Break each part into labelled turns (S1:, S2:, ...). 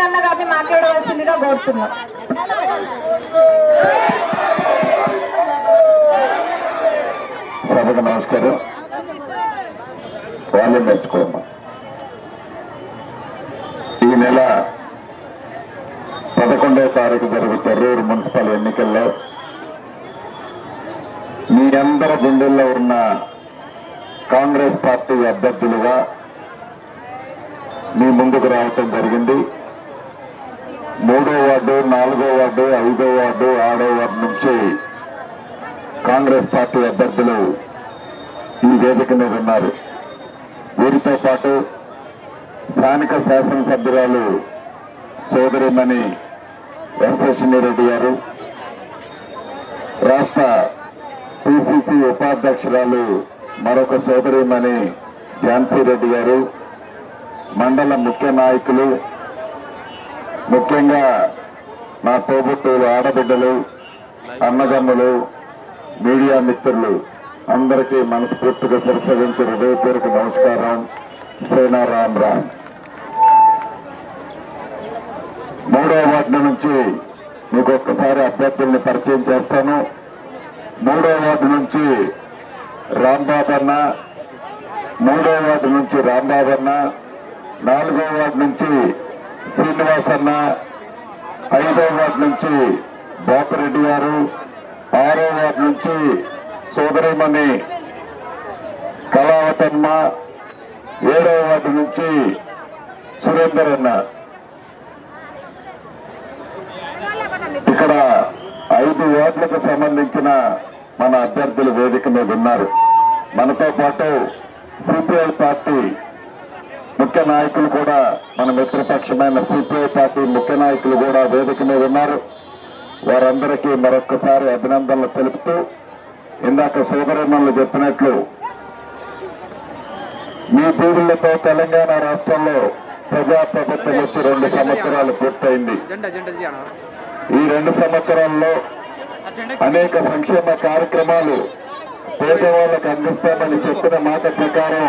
S1: అన్న గారిని మాట్లాడవలసిందిగా కోరుతున్నాం.
S2: సభకు నమస్కారం. వాల్యూమ్ పెంచుకోమ్మా. ఈ నెల 11వ తారీఖు జరుగు తొర్రూరు మున్సిపల్ ఎన్నికల్లో మీ అందరి గుండెల్లో ఉన్న కాంగ్రెస్ పార్టీ అభ్యర్థులుగా మీ ముందుకు రావటం జరిగింది. 3వ వార్డు, 4వ వార్డు, 5వ వార్డు, 6వ వార్డు నుంచి కాంగ్రెస్ పార్టీ అభ్యర్థులు ఈ వేదిక మీద ఉన్నారు. వీరితో పాటు స్థానిక శాసనసభ్యురాలు సోదరిమణి వెంకటేశ్వరరెడ్డి గారు, రాష్ట్ర పిసిసి ఉపాధ్యక్షురాలు మరొక సోదరిమణి ఝాన్సీరెడ్డి గారు, మండల ముఖ్య నాయకులు, ముఖ్యంగా నా తోబుట్టువులు, ఆడబిడ్డలు, అన్నదమ్ములు, మీడియా మిత్రులు అందరికీ మనస్ఫూర్తిగా శిరసవించి హృదయపూర్వక నమస్కారం. సేనారాం రామ్. 3వ వార్డు నుంచి మీకు ఒక్కసారి అభ్యర్థుల్ని పరిచయం చేస్తాను. 3వ వార్డు నుంచి రాంబాబన్న, 3వ వార్డు నుంచి రాంబాబన్న, 4వ వార్డు నుంచి శ్రీనివాసన్న, 5వ వార్డు నుంచి బాపిరెడ్డి గారు, 6వ వార్డు నుంచి సోదరిమణి కళావతమ్మ, 7వ వార్డు నుంచి సురేందర్ అన్న. ఇక్కడ 5 వార్డులకు సంబంధించిన మన అభ్యర్థులు వేదిక మీద ఉన్నారు. మనతో పాటు సిపిఐ పార్టీ ముఖ్య నాయకులు కూడా, మన మిత్రపక్షమైన సిపిఐ పార్టీ ముఖ్య నాయకులు కూడా వేదిక మీద ఉన్నారు. వారందరికీ మరొక్కసారి అభినందనలు తెలుపుతూ, ఇందాక సోదరమణులు చెప్పినట్లు మీ పీడులతో తెలంగాణ రాష్ట్రంలో ప్రజాప్రభుత్వం వచ్చి 2 సంవత్సరాలు పూర్తయింది. ఈ 2 సంవత్సరాల్లో అనేక సంక్షేమ కార్యక్రమాలు పేదవాళ్లకు అందిస్తామని చెప్పిన మాట ప్రకారం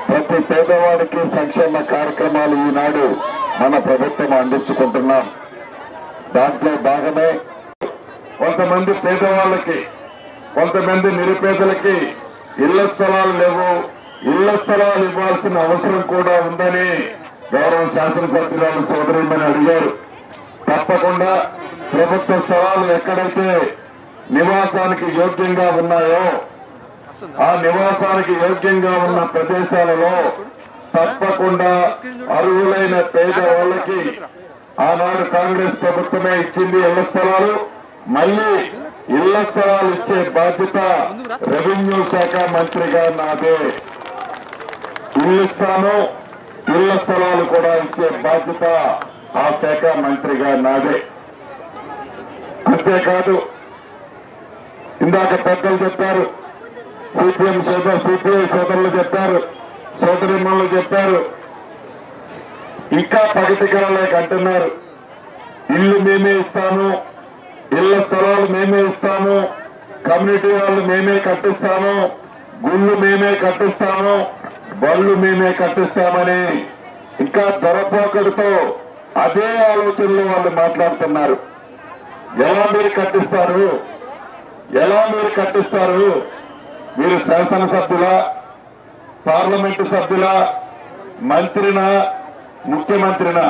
S2: ప్రతి పేదవాడికి సంక్షేమ కార్యక్రమాలు ఈనాడు మన ప్రభుత్వం అందించుకుంటున్నాం. దాంట్లో భాగమే కొంతమంది పేదవాళ్ళకి, కొంతమంది నిరుపేదలకి ఇళ్ల స్థలాలు లేవు, ఇళ్ల స్థలాలు ఇవ్వాల్సిన అవసరం కూడా ఉందని గౌరవ శాసనసభ్యురాలు సోదరిమని అడిగారు. తప్పకుండా ప్రభుత్వ స్థలాలు ఎక్కడైతే నివాసానికి యోగ్యంగా ఉన్నాయో ఆ నివాసానికి యోగ్యంగా ఉన్న ప్రదేశాలలో తప్పకుండా అర్హులైన పేద వాళ్ళకి ఆనాడు కాంగ్రెస్ ప్రభుత్వమే ఇచ్చింది ఇళ్ల స్థలాలు. మళ్లీ ఇళ్ల స్థలాలు ఇచ్చే బాధ్యత రెవెన్యూ శాఖ మంత్రిగా నాదే. ఇల్లు ఇస్తాను, ఇళ్ల స్థలాలు కూడా ఇచ్చే బాధ్యత ఆ శాఖ మంత్రిగా నాదే. అంతేకాదు, ఇందాక పెద్దలు చెప్పారు, సిపిఐ సోదరులు చెప్పారు, సోదరిమణులు చెప్పారు, ఇంకా ప్రగతికరలేక అంటున్నారు. ఇల్లు మేమే ఇస్తాము, ఇళ్ల స్థలాలు మేమే ఇస్తాము, కమ్యూనిటీ వాళ్ళు మేమే కట్టిస్తాము, గుళ్ళు మేమే కట్టిస్తాము, బళ్ళు మేమే కట్టిస్తామని ఇంకా దొరపోకడితో అదే ఆలోచనలో వాళ్ళు మాట్లాడుతున్నారు. ఎలా మీరు కట్టిస్తారు? ఎలా మీరు కట్టిస్తారు? మీరు శాసనసభ్యులా, పార్లమెంటు సభ్యులా, మంత్రినా, ముఖ్యమంత్రినా?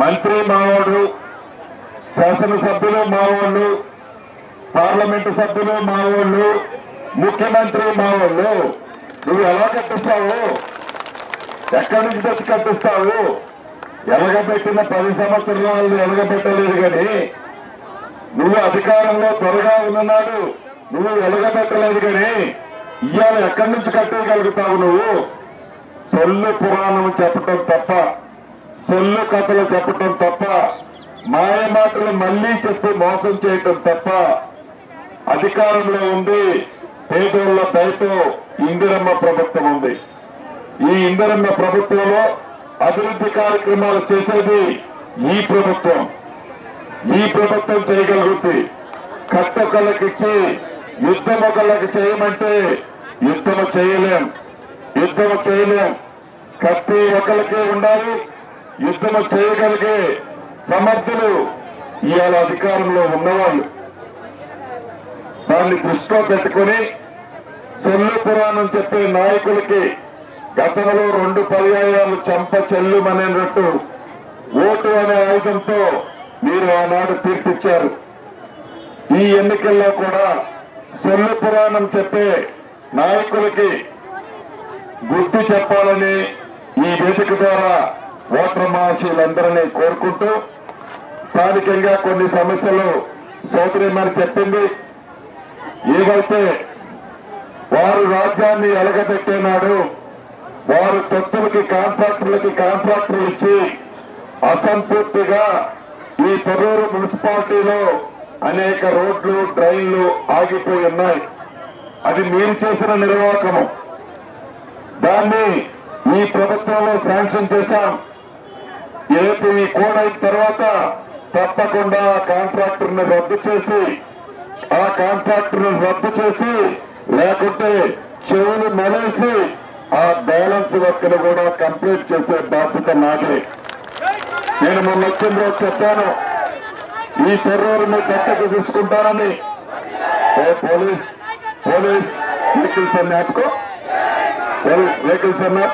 S2: మంత్రి మావాడు, శాసనసభ్యులు మావాళ్ళు, పార్లమెంటు సభ్యులు మావాళ్ళు, ముఖ్యమంత్రి మావాళ్ళు. నువ్వు ఎలా కట్టిస్తావు? ఎక్కడి నుంచి తెచ్చి కట్టిస్తావు? ఎలగబెట్టిన 10 సంవత్సరాలు ఎలగబెట్టలేదు కానీ నువ్వు అధికారంలో త్వరగా ఉన్ననాడు నువ్వు ఎలగబెట్టలేదు కానీ ఇవాళ ఎక్కడి నుంచి కట్టగలుగుతావు? నువ్వు సొల్లు పురాణం చెప్పటం తప్ప, సొల్లు కథలు చెప్పటం తప్ప, మాయ మాటలు మళ్లీ చెప్పి మోసం చేయటం తప్ప అధికారంలో ఉంది. పేదోళ్ల దయతో ఇందిరమ్మ ప్రభుత్వం ఉంది. ఈ ఇందిరమ్మ ప్రభుత్వంలో అభివృద్ధి కార్యక్రమాలు చేసేది ఈ ప్రభుత్వం. ఈ ప్రభుత్వం చేయగలుగుతుంది. కట్టొకళ్ళకిచ్చి యుద్ధం ఒకళ్ళకి చేయమంటే యుద్ధము చేయలేం. కత్తి ఒకళ్ళకే ఉండాలి, యుద్ధము చేయగలిగే సమర్థులు ఇవాళ అధికారంలో ఉన్నవాళ్ళు. దాన్ని దృష్టిలో పెట్టుకుని చెల్లు పురాణం చెప్పే నాయకులకి గతంలో 2 పర్యాయాలు చెంప చెల్లుమనేటట్టు ఓటు అనే ఆయుధంతో మీరు ఆనాడు తీర్పిచ్చారు. ఈ ఎన్నికల్లో కూడా చెల్లు పురాణం చెప్పే నాయకులకి బుద్ధి చెప్పాలని ఈ వేదిక ద్వారా ఓటర్ మహాశయులందరినీ కోరుకుంటూ, స్థానికంగా కొన్ని సమస్యలు సోదరి మరి చెప్పింది. ఏవైతే వారు రాజ్యాన్ని ఎలగబెట్టినాడు, వారు తొత్తులకి కాంట్రాక్టర్లు ఇచ్చి అసంపూర్తిగా ఈ పొర్రూరు మున్సిపాలిటీలో అనేక రోడ్లు డ్రైన్లు ఆగిపోయి ఉన్నాయి. అది మీరు చేసిన నిర్వాహకము. దాన్ని ఈ ప్రభుత్వంలో శాంక్షన్ చేశాం. రేపు ఈ కోడ్ అయిన తర్వాత తప్పకుండా కాంట్రాక్టర్ని రద్దు చేసి లేకుంటే చెవులు మెలేసి ఆ బ్యాలెన్స్ వర్క్ ను కూడా కంప్లీట్ చేసే బాధ్యత నాదే. నేను మొన్న వచ్చిన రోజు చెప్పాను, ఈ పొర్రూరుని దత్తత తీసుకుంటానని. పోలీస్ వెహికల్స్ అన్ని ఆపుకో, వెహికల్స్ అన్నా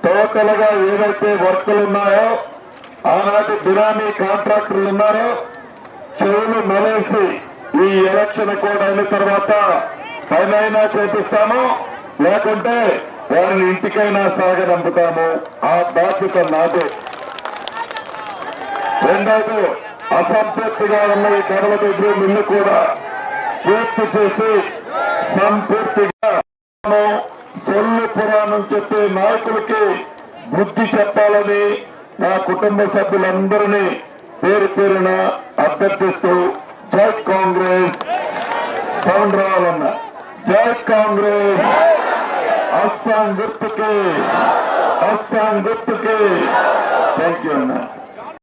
S2: టోటల్ గా ఏదైతే వర్కులు ఉన్నాయో, ఆనాటి బినామీ కాంట్రాక్టర్లు ఉన్నారో చెవులు మలేసి ఈ ఎలక్షన్ కోడ్ అయిన తర్వాత పైనైనా చేపిస్తాము, లేకుంటే వారిని ఇంటికైనా సాగనంపుతాము. ఆ బాధ్యత నాదే. రెండోది, అసంపూర్తిగా ఉన్న ఈ గడవ దగ్గర నిన్ను కూడా పూర్తి చేసి సంపూర్తిగా చెల్లు పురాణం చెప్పే నాయకులకి బుద్ధి చెప్పాలని నా కుటుంబ సభ్యులందరినీ పేరు పేరున అభ్యర్థిస్తూ జై కాంగ్రెస్ సౌండ్ రావాలన్నా. జై కాంగ్రెస్. అస్సాం గుర్తుకి. థ్యాంక్ యూ అన్నా.